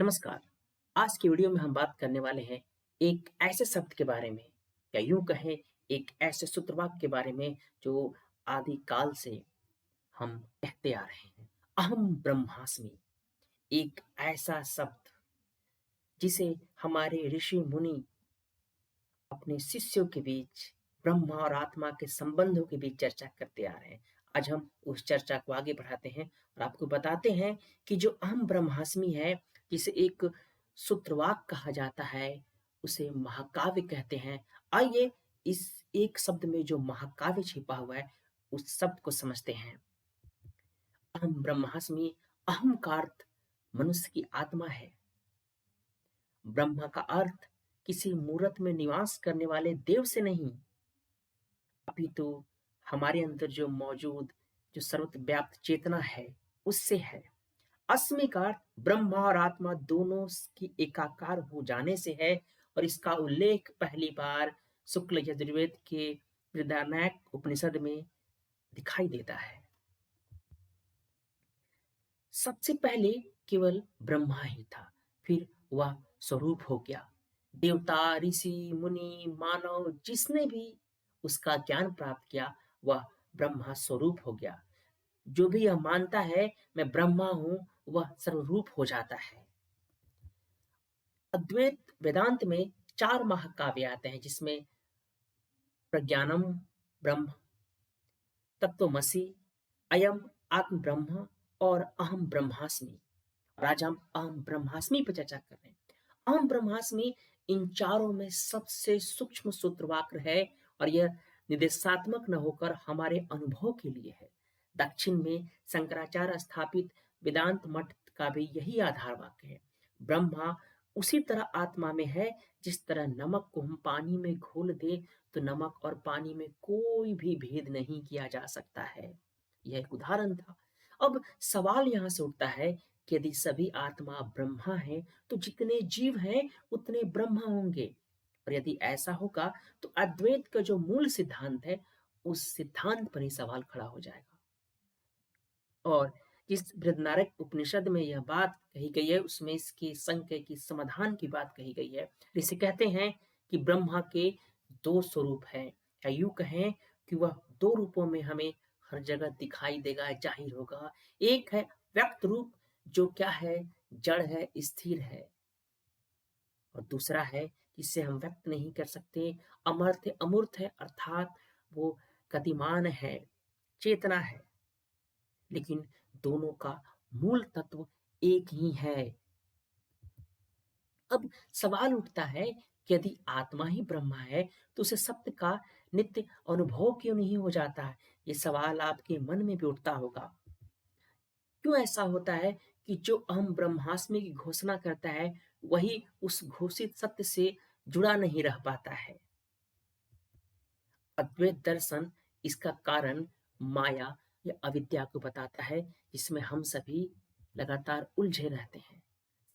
नमस्कार। आज की वीडियो में हम बात करने वाले हैं एक ऐसे शब्द के बारे में या यूं कहें एक ऐसे सूत्रवाक्य के बारे में जो आदि काल से हम कहते आ रहे हैं। अहम ब्रह्मास्मि। एक ऐसा शब्द जिसे हमारे ऋषि मुनि अपने शिष्यों के बीच ब्रह्मा और आत्मा के संबंधों के बीच चर्चा करते आ रहे हैं। आज हम उस चर्चा को आगे बढ़ाते हैं और आपको बताते हैं कि जो अहम ब्रह्मास्मि है, जिसे एक सूत्रवाक्य कहा जाता है, उसे महाकाव्य कहते हैं। आइए इस एक शब्द में जो महाकाव्य छिपा हुआ है, उस शब्द को समझते हैं। अहम ब्रह्मास्मि। अहम का अर्थ मनुष्य की आत्मा है। ब्रह्मा का अर्थ किसी मूर्त में निवास करने वाले देव से नहीं, अपितु हमारे अंदर जो मौजूद जो सर्वव्याप्त चेतना है, उससे है। अस्मि का अर्थ ब्रह्मा और आत्मा दोनों की एकाकार हो जाने से है और इसका उल्लेख पहली बार शुक्ल यजुर्वेद के बृहदारण्यक उपनिषद में दिखाई देता है। सबसे पहले केवल ब्रह्मा ही था, फिर वह स्वरूप हो गया। देवता, ऋषि, मुनि, मानव जिसने भी उसका ज्ञान प्राप्त किया, वह ब्रह्मा स्वरूप हो गया। जो भी यह मानता है मैं ब्रह्मा हूं, वह सर्वरूप हो जाता है। अद्वैत वेदांत में 4 महाकाव्य आते हैं, जिसमें प्रज्ञानम ब्रह्म, तत्वमसि, अयम आत्म ब्रह्म और अहम ब्रह्मास्मि। और आज हम अहम ब्रह्मास्मि पर चर्चा कर रहे हैं। अहम ब्रह्मास्मि इन चारों में सबसे सूक्ष्म सूत्रवाक्य है और यह निर्देशात्मक न होकर हमारे अनुभव के लिए है। दक्षिण में शंकराचार्य स्थापित वेदांत मठ का भी यही आधार वाक्य है। ब्रह्मा उसी तरह आत्मा में है, जिस तरह नमक को हम पानी में घोल दें तो नमक और पानी में कोई भी भेद नहीं किया जा सकता है। यह एक उदाहरण था। अब सवाल यहाँ से उठता है कि यदि सभी आत्मा ब्रह्मा है, तो जितने जीव हैं उतने ब्रह्मा होंगे। और यदि ऐसा होगा तो अद्वैत का जो मूल सिद्धांत है, उस सिद्धांत पर ही सवाल खड़ा हो जाएगा। और जिस बृहदारण्यक उपनिषद में यह बात कही गई है, उसमें इसकी संशय की समाधान की बात कही गई है। जिसे कहते हैं कि ब्रह्मा के 2 स्वरूप हैं, या यूं कहें कि वह 2 रूपों में हमें हर जगह दिखाई देगा, जाहिर होगा। एक है व्यक्त रूप, जो क्या है, जड़ है, स्थिर है। और दूसरा है जिसे हम व्यक्त नहीं कर सकते, अमर्थ है, अमूर्त है, अर्थात वो गतिमान है, चेतना है। लेकिन दोनों का मूल तत्व एक ही है। अब सवाल उठता है कि यदि आत्मा ही ब्रह्मा है, तो उसे सत्य का नित्य अनुभव क्यों नहीं हो जाता है? ये सवाल आपके मन में भी उठता होगा। क्यों ऐसा होता है कि जो अहम ब्रह्मास्मि की घोषणा करता है, वही उस घोषित सत्य से जुड़ा नहीं रह पाता है? अद्वैत दर्शन इसका कारण माया या अविद्या को बताता है, जिसमें हम सभी लगातार उलझे रहते हैं।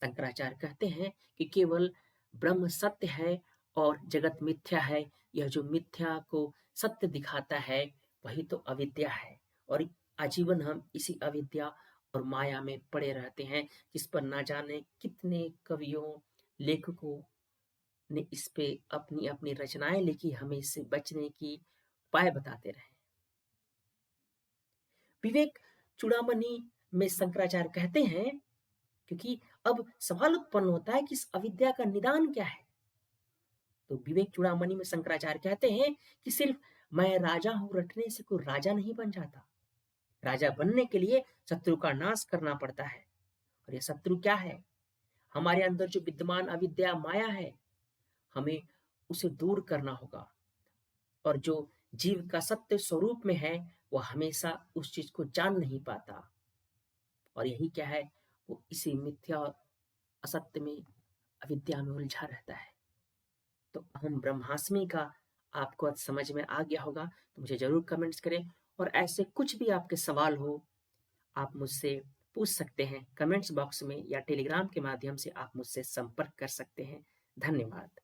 शंकराचार्य कहते हैं कि केवल ब्रह्म सत्य है और जगत मिथ्या है। यह जो मिथ्या को सत्य दिखाता है, वही तो अविद्या है। और आजीवन हम इसी अविद्या और माया में पड़े रहते हैं, जिस पर ना जाने कितने कवियों, लेखकों ने इस पे अपनी अपनी रचनाएं लिखी, हमें इससे बचने की उपाय बताते रहे। विवेक चूड़ामणि में शंकराचार्य कहते हैं, क्योंकि अब सवाल उत्पन्न होता है कि इस अविद्या का निदान क्या है। तो विवेक चूड़ामणि में शंकराचार्य कहते हैं कि सिर्फ मैं राजा हूं रटने से कोई राजा नहीं बन जाता। राजा बनने के लिए शत्रु का नाश करना पड़ता है। और यह शत्रु क्या है? हमारे अंदर जो विद्यमान अविद्या माया है, हमें उसे दूर करना होगा। और जो जीव का सत्य स्वरूप में है, वह हमेशा उस चीज को जान नहीं पाता। और यही क्या है, वो इसी मिथ्या और असत्य में, अविद्या में उलझा रहता है। तो अहम ब्रह्मास्मि का आपको आज समझ में आ गया होगा, तो मुझे जरूर कमेंट्स करें। और ऐसे कुछ भी आपके सवाल हो, आप मुझसे पूछ सकते हैं कमेंट्स बॉक्स में, या टेलीग्राम के माध्यम से आप मुझसे संपर्क कर सकते हैं। धन्यवाद।